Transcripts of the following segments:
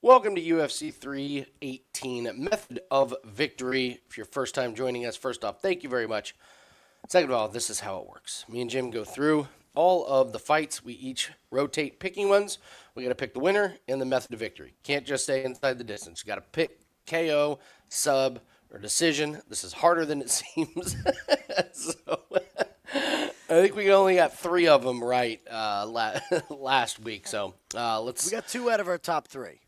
Welcome to UFC 318 Method of Victory. If you're first time joining us, first off, thank you very much. Second of all, this is how it works. Me and Jim go through all of the fights. We each rotate picking ones. We got to pick the winner and the method of victory. Can't just say inside the distance. You got to pick KO, sub, or decision. This is harder than it seems. So I think we only got 3 of them right last week. So let's. We got 2 out of our top 3.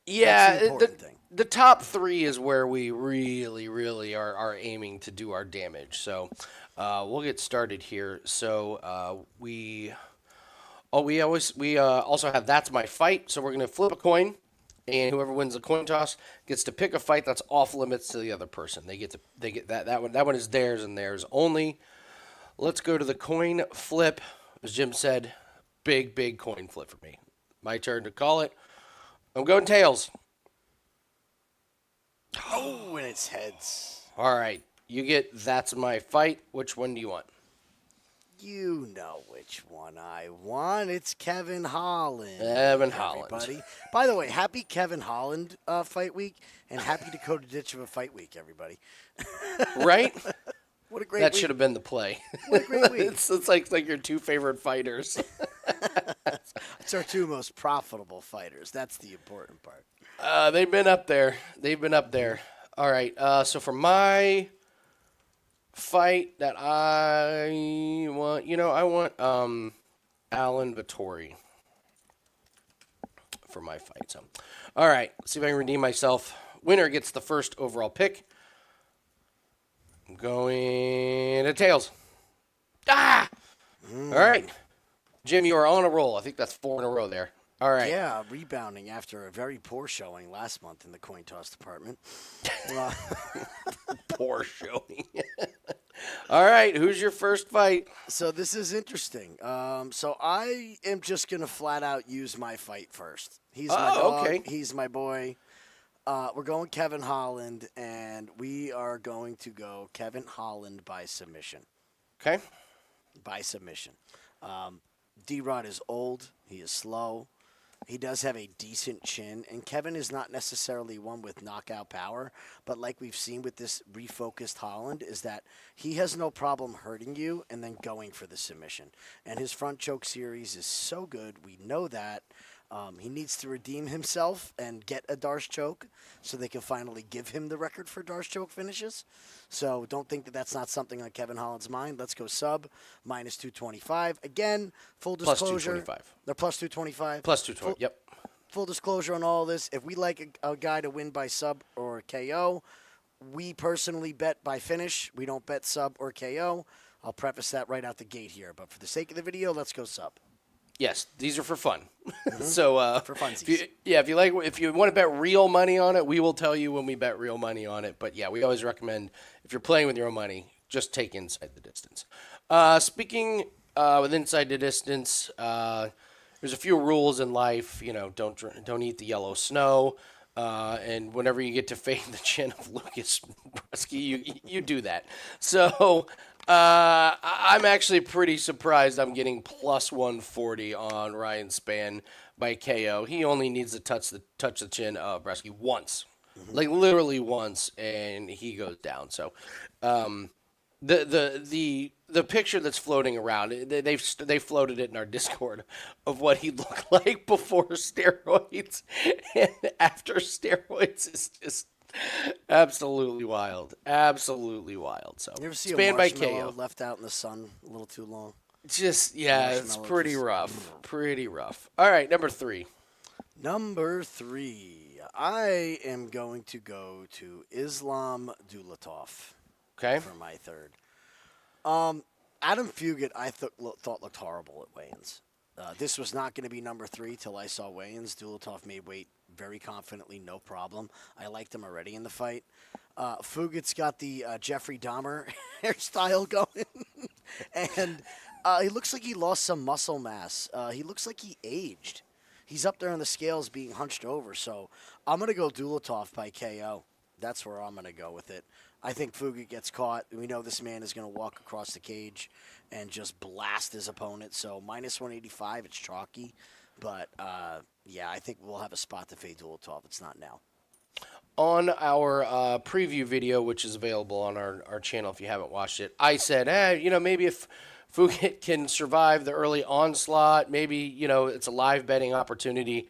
Yeah, That's the important thing. the top 3 is where we really are aiming to do our damage. So we'll get started here. So we also have That's My Fight. So we're gonna flip a coin, and whoever wins the coin toss gets to pick a fight that's off limits to the other person. They get that one is theirs and theirs only. Let's go to the coin flip. As Jim said, big coin flip for me. My turn to call it. I'm going tails. Oh, and it's heads. All right. You get That's My Fight. Which one do you want? You know which one I want. It's Kevin Holland. Kevin Holland. Everybody. By the way, happy Kevin Holland fight week and happy Dakota Ditcheva fight week, everybody. Right? What a great That week. should have been the play. What a great week. It's like your 2 favorite fighters. It's our 2 most profitable fighters. That's the important part. They've been up there. All right. So for my fight that I want, I want Alan Vittori for my fight. So, all right. Let's see if I can redeem myself. Winner gets the first overall pick. I'm going to tails. Ah! All right. Jim, you are on a roll. I think that's 4 in a row there. All right. Yeah, rebounding after a very poor showing last month in the coin toss department. Poor showing. All right. Who's your first fight? So this is interesting. So I am just going to flat out use my fight first. He's my dog. Okay. He's my boy. We're going Kevin Holland, and we are going to go Kevin Holland by submission. Okay. By submission. D-Rod is old. He is slow. He does have a decent chin, and Kevin is not necessarily one with knockout power, but like we've seen with this refocused Holland, is that he has no problem hurting you and then going for the submission. And his front choke series is so good. We know that. He needs to redeem himself and get a Darce choke so they can finally give him the record for Darce choke finishes. So don't think that that's not something on Kevin Holland's mind. Let's go sub, minus 225. Again, full disclosure. Plus 225. They're plus 225. Plus 220. Yep. Full disclosure on all this. If we like a guy to win by sub or KO, we personally bet by finish. We don't bet sub or KO. I'll preface that right out the gate here. But for the sake of the video, let's go sub. Yes, these are for fun. So for funsies. if you want to bet real money on it, we will tell you when we bet real money on it. But yeah, we always recommend if you're playing with your own money, just take inside the distance. Speaking with inside the distance, there's a few rules in life. Don't eat the yellow snow. And whenever you get to fade the chin of Lucas Brzeski, you do that. So I'm actually pretty surprised I'm getting plus 140 on Ryan Spann by KO. He only needs to touch the chin of Brzeski once, like literally once, and he goes down. So the picture that's floating around, they floated it in our Discord of what he looked like before steroids and after steroids is just absolutely wild. So You ever see Spann a by marshmallow KO. left out in the sun a little too long? It's pretty rough. Pretty rough. All right, number 3. Number 3. I am going to go to Islam Dulatov. Okay. For my third. Adam Fugit, I thought looked horrible at weigh-ins. This was not going to be number 3 till I saw weigh-ins. Dulatov made weight very confidently, no problem. I liked him already in the fight. Fugit's got the Jeffrey Dahmer hairstyle going. And he looks like he lost some muscle mass. He looks like he aged. He's up there on the scales being hunched over. So I'm going to go Dulatov by KO. That's where I'm going to go with it. I think Fugit gets caught. We know this man is going to walk across the cage and just blast his opponent. So minus 185, it's chalky. But yeah, I think we'll have a spot to fade Dulatov. It's not now. On our preview video, which is available on our channel if you haven't watched it, I said, maybe if Fugit can survive the early onslaught, maybe, it's a live betting opportunity.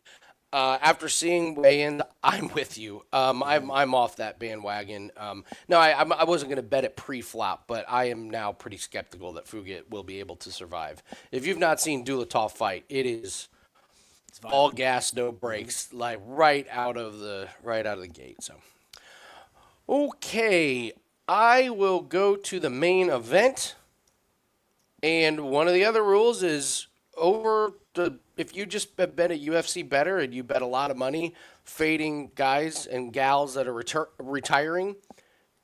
After seeing weigh-in, I'm with you. I'm off that bandwagon. No, I wasn't going to bet it pre-flop, but I am now pretty skeptical that Fugit will be able to survive. If you've not seen Dulatov fight, it is all gas, no brakes, like right out of the gate. So, okay, I will go to the main event, and one of the other rules is if you just bet a UFC better and you bet a lot of money fading guys and gals that are retiring,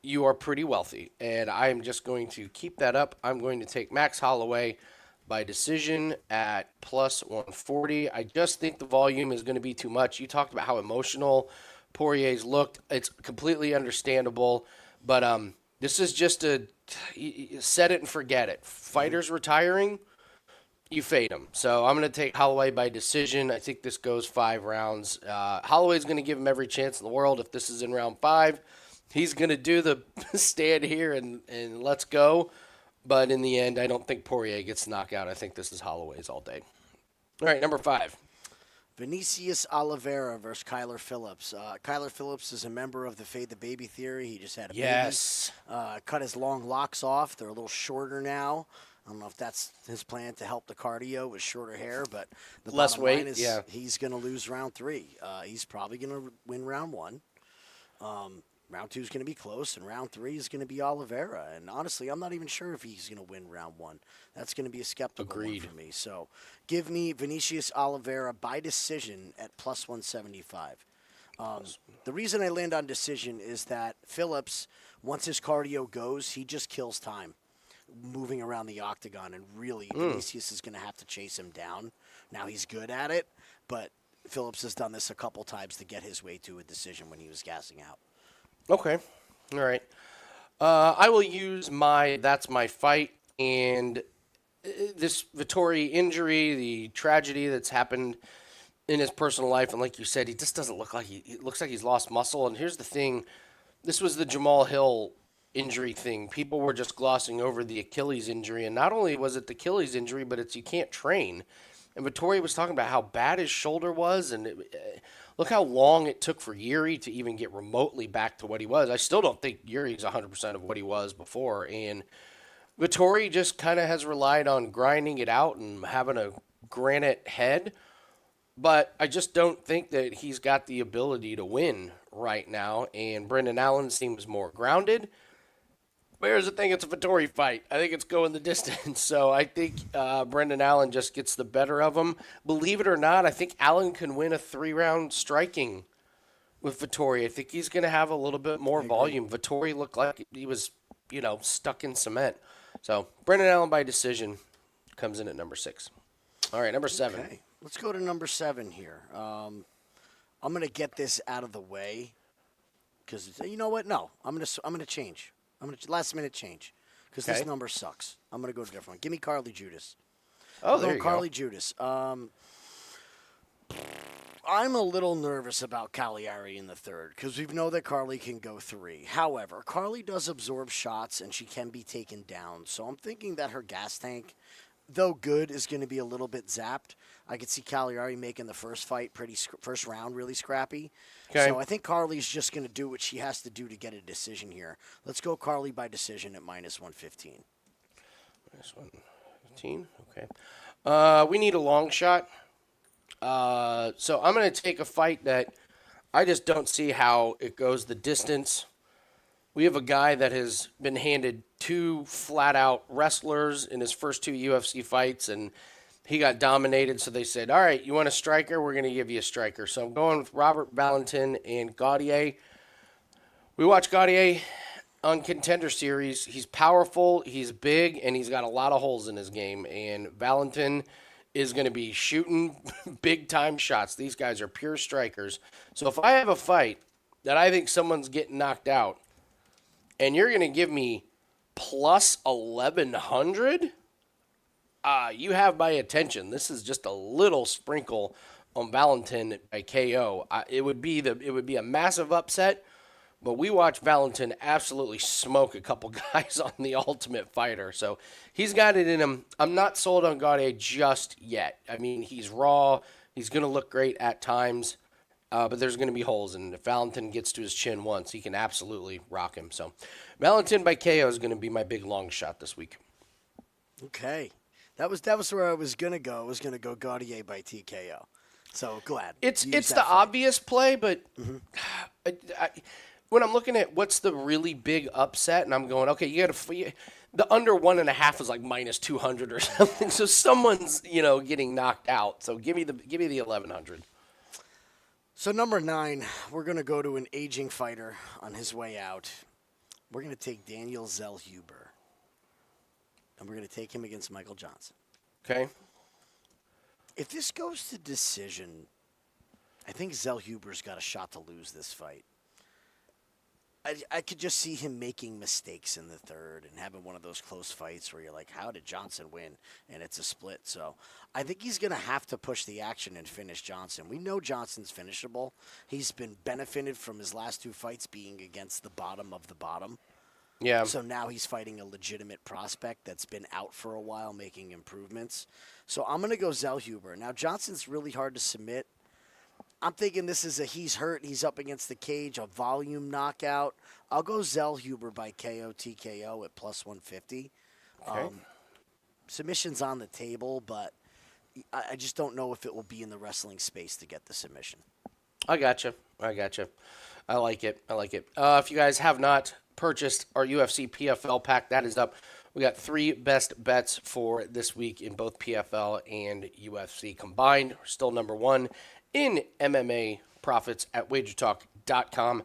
you are pretty wealthy. And I'm just going to keep that up. I'm going to take Max Holloway by decision at plus 140. I just think the volume is going to be too much. You talked about how emotional Poirier's looked. It's completely understandable, but this is just a set it and forget it. Fighters retiring, you fade him. So I'm going to take Holloway by decision. I think this goes 5 rounds. Holloway's going to give him every chance in the world. If this is in round 5, he's going to do the stand here and let's go. But in the end, I don't think Poirier gets knocked out. I think this is Holloway's all day. All right, number 5. Vinicius Oliveira versus Kyler Phillips. Kyler Phillips is a member of the Fade the Baby theory. He just had a baby. Cut his long locks off. They're a little shorter now. I don't know if that's his plan to help the cardio with shorter hair, but the less bottom weight line is he's going to lose round 3. He's probably going to win round 1. Round 2 is going to be close, and round 3 is going to be Oliveira. And honestly, I'm not even sure if he's going to win round 1. That's going to be a skeptical one for me. So give me Vinicius Oliveira by decision at plus 175. The reason I land on decision is that Phillips, once his cardio goes, he just kills time moving around the octagon, and really Vinicius is going to have to chase him down. Now he's good at it, but Phillips has done this a couple times to get his way to a decision when he was gassing out. Okay. All right. I will use that's my fight, and this Vittori injury, the tragedy that's happened in his personal life, and like you said, he just doesn't look like it looks like he's lost muscle. And here's the thing, this was the Jamal Hill injury thing. People were just glossing over the Achilles injury, and not only was it the Achilles injury, but it's you can't train. And Vittori was talking about how bad his shoulder was, and look how long it took for Yuri to even get remotely back to what he was. I still don't think Yuri's 100% of what he was before, and Vittori just kind of has relied on grinding it out and having a granite head, but I just don't think that he's got the ability to win right now, and Brendan Allen seems more grounded. But here's the thing, it's a Vittori fight. I think it's going the distance. So I think Brendan Allen just gets the better of him. Believe it or not, I think Allen can win a 3-round striking with Vittori. I think he's going to have a little bit more volume. Vittori looked like he was, stuck in cement. So Brendan Allen by decision comes in at number 6. All right, number 7. Okay. Let's go to number 7 here. I'm going to get this out of the way because you know what? No, I'm going to change. I'm going to last minute change because this number sucks. I'm going to go to a different one. Give me Carly Judas. Oh, there you Carly go. Judas. I'm a little nervous about Cagliari in the third because we know that Carly can go 3. However, Carly does absorb shots and she can be taken down. So I'm thinking that her gas tank, though good, is going to be a little bit zapped. I could see Cagliari making the first round really scrappy. Okay. So I think Carly's just going to do what she has to do to get a decision here. Let's go Carly by decision at minus 115. Minus 115, okay. We need a long shot. So I'm going to take a fight that I just don't see how it goes the distance. We have a guy that has been handed 2 flat-out wrestlers in his first 2 UFC fights, and he got dominated, so they said, all right, you want a striker? We're going to give you a striker. So I'm going with Robert Valentin and Gaudier. We watched Gaudier on Contender Series. He's powerful, he's big, and he's got a lot of holes in his game. And Valentin is going to be shooting big-time shots. These guys are pure strikers. So if I have a fight that I think someone's getting knocked out, and you're going to give me plus 1,100? you have my attention. This is just a little sprinkle on Valentin by KO. It would be a massive upset, but we watched Valentin absolutely smoke a couple guys on the Ultimate Fighter. So he's got it in him. I'm not sold on Gaudier just yet. I mean, he's raw. He's going to look great at times, but there's going to be holes. And if Valentin gets to his chin once, he can absolutely rock him. So Valentin by KO is going to be my big long shot this week. Okay. That was where I was going to go. I was going to go Gaudier by TKO. So glad. It's the obvious play, but when I'm looking at what's the really big upset, and I'm going, okay, the under 1.5 is like minus 200 or something. So someone's getting knocked out. So give me the 1100. So number 9, we're going to go to an aging fighter on his way out. We're going to take Daniel Zellhuber, and we're going to take him against Michael Johnson. Okay. If this goes to decision, I think Zellhuber's got a shot to lose this fight. I could just see him making mistakes in the third and having one of those close fights where you're like, how did Johnson win? And it's a split. So I think he's going to have to push the action and finish Johnson. We know Johnson's finishable. He's been benefited from his last 2 fights being against the bottom of the bottom. Yeah. So now he's fighting a legitimate prospect that's been out for a while making improvements. So I'm going to go Zellhuber. Now, Johnson's really hard to submit. I'm thinking this is he's hurt, he's up against the cage, a volume knockout. I'll go Zellhuber by KO TKO at plus 150. Okay. Submission's on the table, but I just don't know if it will be in the wrestling space to get the submission. I gotcha. I like it. If you guys have not purchased our UFC PFL pack, that is up. We got 3 best bets for this week in both PFL and UFC combined. We're still number 1 in MMA profits at WagerTalk.com.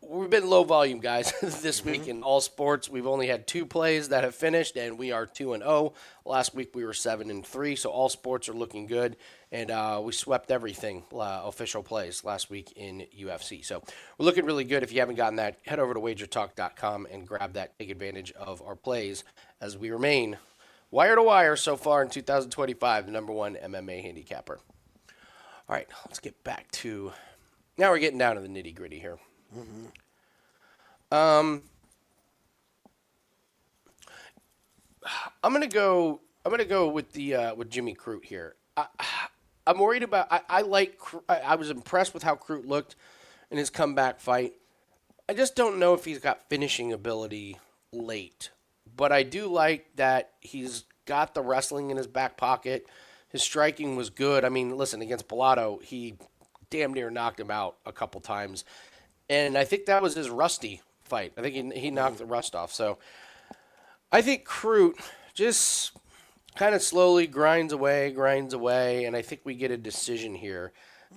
We've been low volume, guys, this week in all sports. We've only had 2 plays that have finished, and we are 2-0. Last week we were 7-3, so all sports are looking good. And we swept everything, official plays, last week in UFC. So we're looking really good. If you haven't gotten that, head over to WagerTalk.com and grab that. Take advantage of our plays as we remain wire to wire so far in 2025, the number 1 MMA handicapper. All right, let's get back to. Now we're getting down to the nitty gritty here. I'm gonna go with with Jimmy Crute here. I'm worried about. I was impressed with how Crute looked in his comeback fight. I just don't know if he's got finishing ability late, but I do like that he's got the wrestling in his back pocket. His striking was good. I mean, listen, against Pilato, he damn near knocked him out a couple times. And I think that was his Rusty fight. I think he knocked the rust off. So I think Crute just kind of slowly grinds away, and I think we get a decision here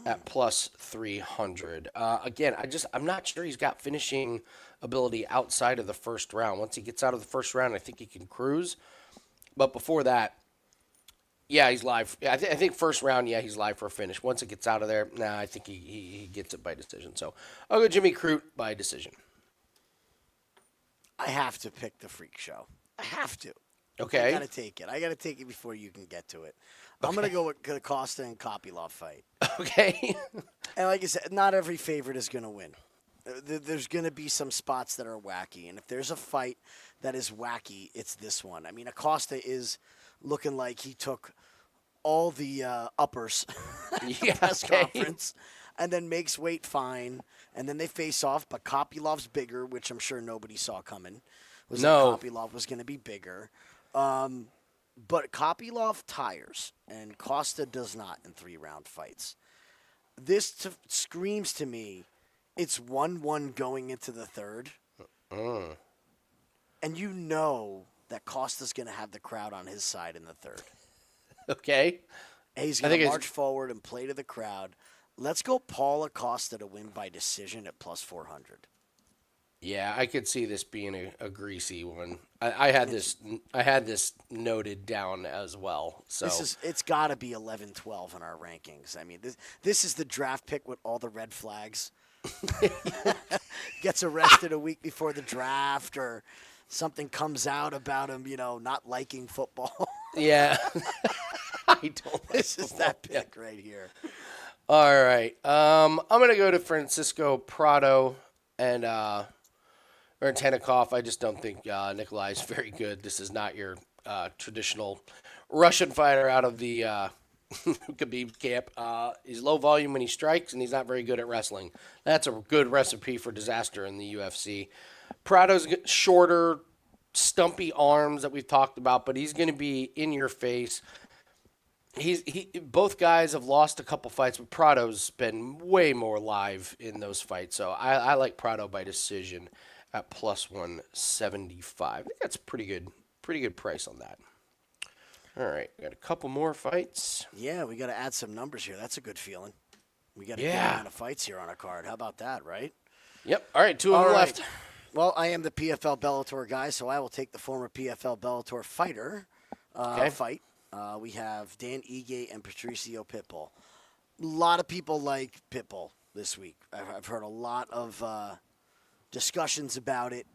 at plus 300. Again, I'm not sure he's got finishing ability outside of the first round. Once he gets out of the first round, I think he can cruise. But before that, yeah, he's live. I think first round, yeah, he's live for a finish. Once it gets out of there, I think he gets it by decision. So I'll go Jimmy Crute by decision. I have to pick the freak show. I have to. Okay. I got to take it. I got to take it before you can get to it. I'm going to go with the Costa and Kopylov fight. Okay. And like I said, not every favorite is going to win. There's going to be some spots that are wacky. And if there's a fight that is wacky, it's this one. I mean, Acosta is looking like he took all the uppers at the press conference and then makes weight fine. And then they face off, but Kopylov's bigger, which I'm sure nobody saw coming. That Kopylov was going to be bigger. But Kopylov tires, and Costa does not in 3-round fights. This screams to me, it's 1-1 going into the third. And you know that Costa's going to have the crowd on his side in the third. Okay. And he's going to march forward and play to the crowd. Let's go Paul Acosta to win by decision at plus 400. Yeah, I could see this being a greasy one. I had this noted down as well. So it's got to be 11-12 in our rankings. I mean, this is the draft pick with all the red flags. Gets arrested a week before the draft, or something comes out about him, not liking football. Yeah. I don't like This is football. that pick right here. All right. I'm gonna go to Francisco Prado and or Tennikov. I just don't think Nikolai is very good. This is not your traditional Russian fighter out of the Khabib camp. He's low volume when he strikes, and he's not very good at wrestling. That's a good recipe for disaster in the UFC. Prado's shorter, stumpy arms that we've talked about, but he's going to be in your face. Both guys have lost a couple fights, but Prado's been way more live in those fights. So I like Prado by decision at plus 175. I think that's pretty good price on that. All right, got a couple more fights. Yeah, we got to add some numbers here. That's a good feeling. We got a good Yeah. amount of fights here on our card. How about that, right? Yep. All right, two of them left. Well, I am the PFL Bellator guy, so I will take the former PFL Bellator fighter fight. We have Dan Ige and Patricio Pitbull. A lot of people like Pitbull this week. I've heard a lot of discussions about it,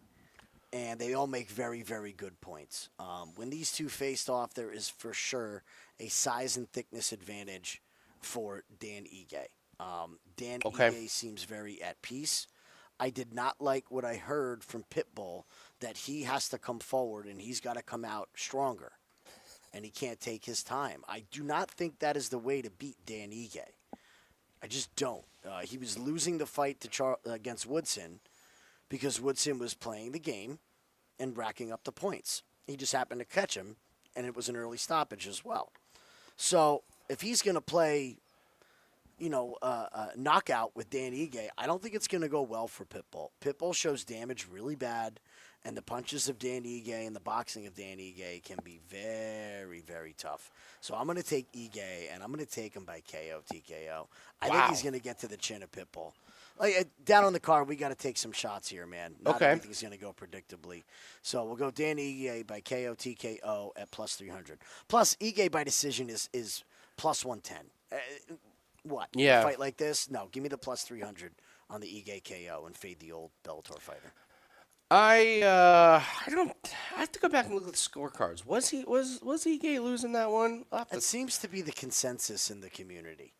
and they all make very, very good points. When these two faced off, there is for sure a size and thickness advantage for Dan Ige. Dan Ige seems very at peace. I did not like what I heard from Pitbull that he has to come forward and he's got to come out stronger and he can't take his time. I do not think that is the way to beat Dan Ige. I just don't. He was losing the fight to against Woodson because Woodson was playing the game and racking up the points. He just happened to catch him, and it was an early stoppage as well. So if he's going to play knockout with Dan Ige, I don't think it's going to go well for Pitbull. Pitbull shows damage really bad, and the punches of Dan Ige and the boxing of Dan Ige can be very, very tough. So I'm going to take Ige, and I'm going to take him by KO, TKO. I think he's going to get to the chin of Pitbull. Down on the card, we got to take some shots here, man. Not everything's going to go predictably. So we'll go Dan Ige by KO, TKO at plus 300. Plus, Ige by decision is plus 110. What? Yeah. A fight like this? No, give me the plus 300 on the Ige KO and fade the old Bellator fighter. I have to go back and look at the scorecards. Was Ige losing that one? It seems to be the consensus in the community.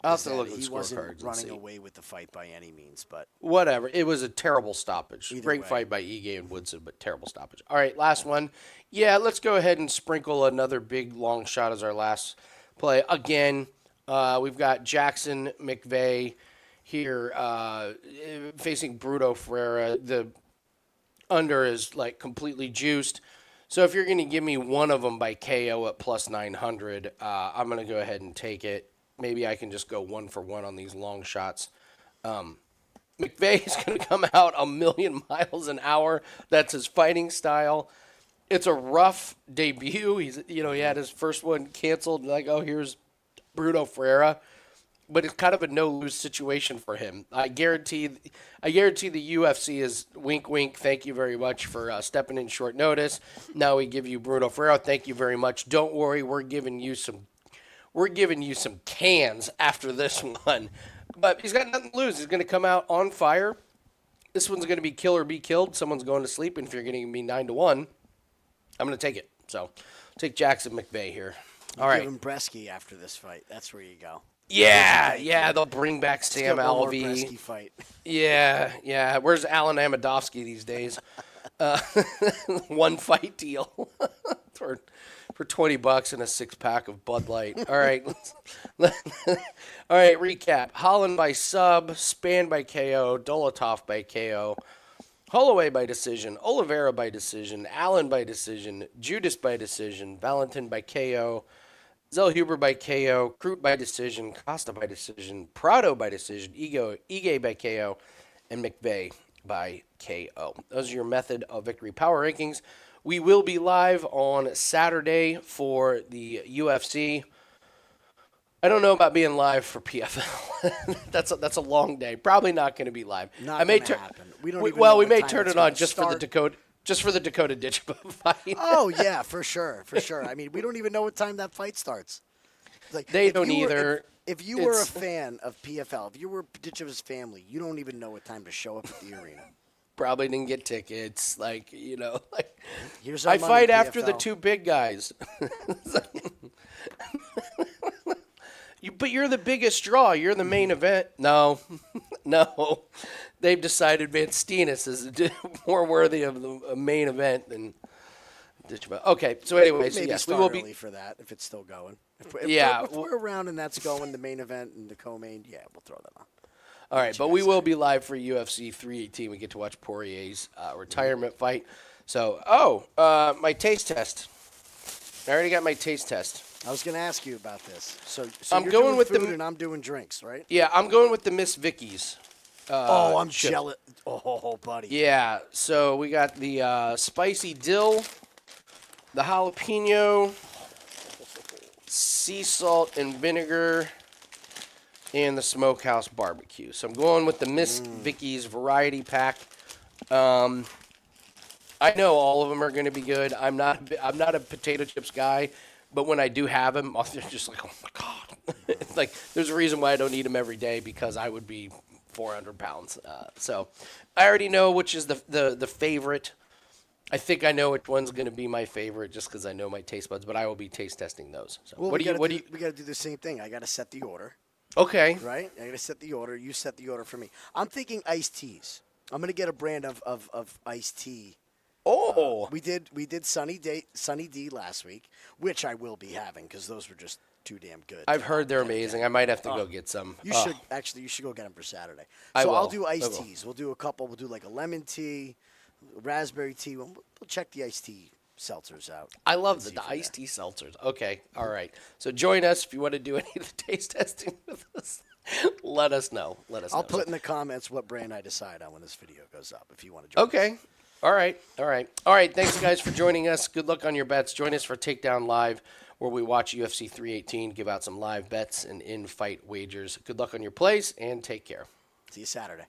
I'll have to look at the He wasn't scorecards running and see. away with the fight by any means, but Whatever. It was a terrible stoppage. Either Great way. fight by Ige and Woodson, but terrible stoppage. All right, last one. Yeah, let's go ahead and sprinkle another big long shot as our last play. Again, we've got Jackson McVeigh here facing Bruto Ferreira. The under is like completely juiced. So if you're going to give me one of them by KO at plus 900, I'm going to go ahead and take it. Maybe I can just go 1 for 1 on these long shots. McVeigh is going to come out a million miles an hour. That's his fighting style. It's a rough debut. He had his first one canceled. Like, oh, here's Bruno Ferreira. But it's kind of a no-lose situation for him. I guarantee the UFC is wink, wink. Thank you very much for stepping in short notice. Now we give you Bruno Ferreira. Thank you very much. Don't worry, we're giving you some cans after this one. But he's got nothing to lose. He's going to come out on fire. This one's going to be kill or be killed. Someone's going to sleep. And if you're going to give me 9-1, I'm going to take it. So take Jackson McVeigh here. All right. give him Bresky after this fight. That's where you go. Yeah. They'll bring back Sam Get one more Alvey. Bresky fight. Yeah. Where's Alan Amadovsky these days? One fight deal for $20 and a 6-pack of Bud Light. All right. All right, recap. Holland by sub, Spann by KO, Dolotov by KO, Holloway by decision, Oliveira by decision, Allen by decision, Judas by decision, Valentin by KO, Zellhuber by KO, Crute by decision, Costa by decision, Prado by decision, Ige by KO, and McVeigh by KO. Those are your method of victory power rankings. We will be live on Saturday for the UFC. I don't know about being live for PFL. That's a long day. Probably not going to be live. Not going to happen. We don't even know we what may time turn it's it on gonna just for the Dakota Ditch fight. Oh yeah, for sure. I mean, we don't even know what time that fight starts. Like They don't either. If you were a fan of PFL, if you were Ditch's family, you don't even know what time to show up at the arena. Probably didn't get tickets. Here's our I money, fight after the PFL. two big guys. But you're the biggest draw. You're the main event. No, no. They've decided Van Steenis is more worthy of the main event than. Okay, so anyway, so Maybe yes, we start will early be. for that if it's still going. Yeah, If we're around and that's going, the main event and the co-main, yeah, we'll throw that on. All right, but we will be live for UFC 318. We get to watch Poirier's retirement fight. So, my taste test. I already got my taste test. I was going to ask you about this. So I'm you're going doing with food and I'm doing drinks, right? Yeah, I'm going with the Miss Vicky's. I'm chip. jealous. Oh, buddy. Yeah, so we got the spicy dill, the jalapeno, sea salt and vinegar, and the smokehouse barbecue. So I'm going with the Miss Vicky's variety pack. I know all of them are going to be good. I'm not a potato chips guy, but when I do have them, I'm just like, oh my god! It's like there's a reason why I don't eat them every day because I would be 400 pounds. So I already know which is the favorite. I think I know which one's going to be my favorite just because I know my taste buds. But I will be taste testing those. So Well, what do you? we got to do the same thing. I got to set the order, Okay. right? I got to set the order. You set the order for me. I'm thinking iced teas. I'm going to get a brand of iced tea. Oh. We did Sunny D last week, which I will be having because those were just too damn good. I've heard they're amazing. I might have to go get some. You should actually. You should go get them for Saturday. I So will. I'll do I iced will. teas. We'll do a couple. We'll do like a lemon tea, raspberry tea. We'll check the iced tea seltzers out. I love and see the from iced tea seltzers. Okay, all right. So join us if you want to do any of the taste testing with us. Let us know. I'll know. put in the comments what brand I decide on when this video goes up. If you want to join. Okay. All right. All right. Thanks, guys, for joining us. Good luck on your bets. Join us for Takedown Live, where we watch UFC 318, give out some live bets and in-fight wagers. Good luck on your plays, and take care. See you Saturday.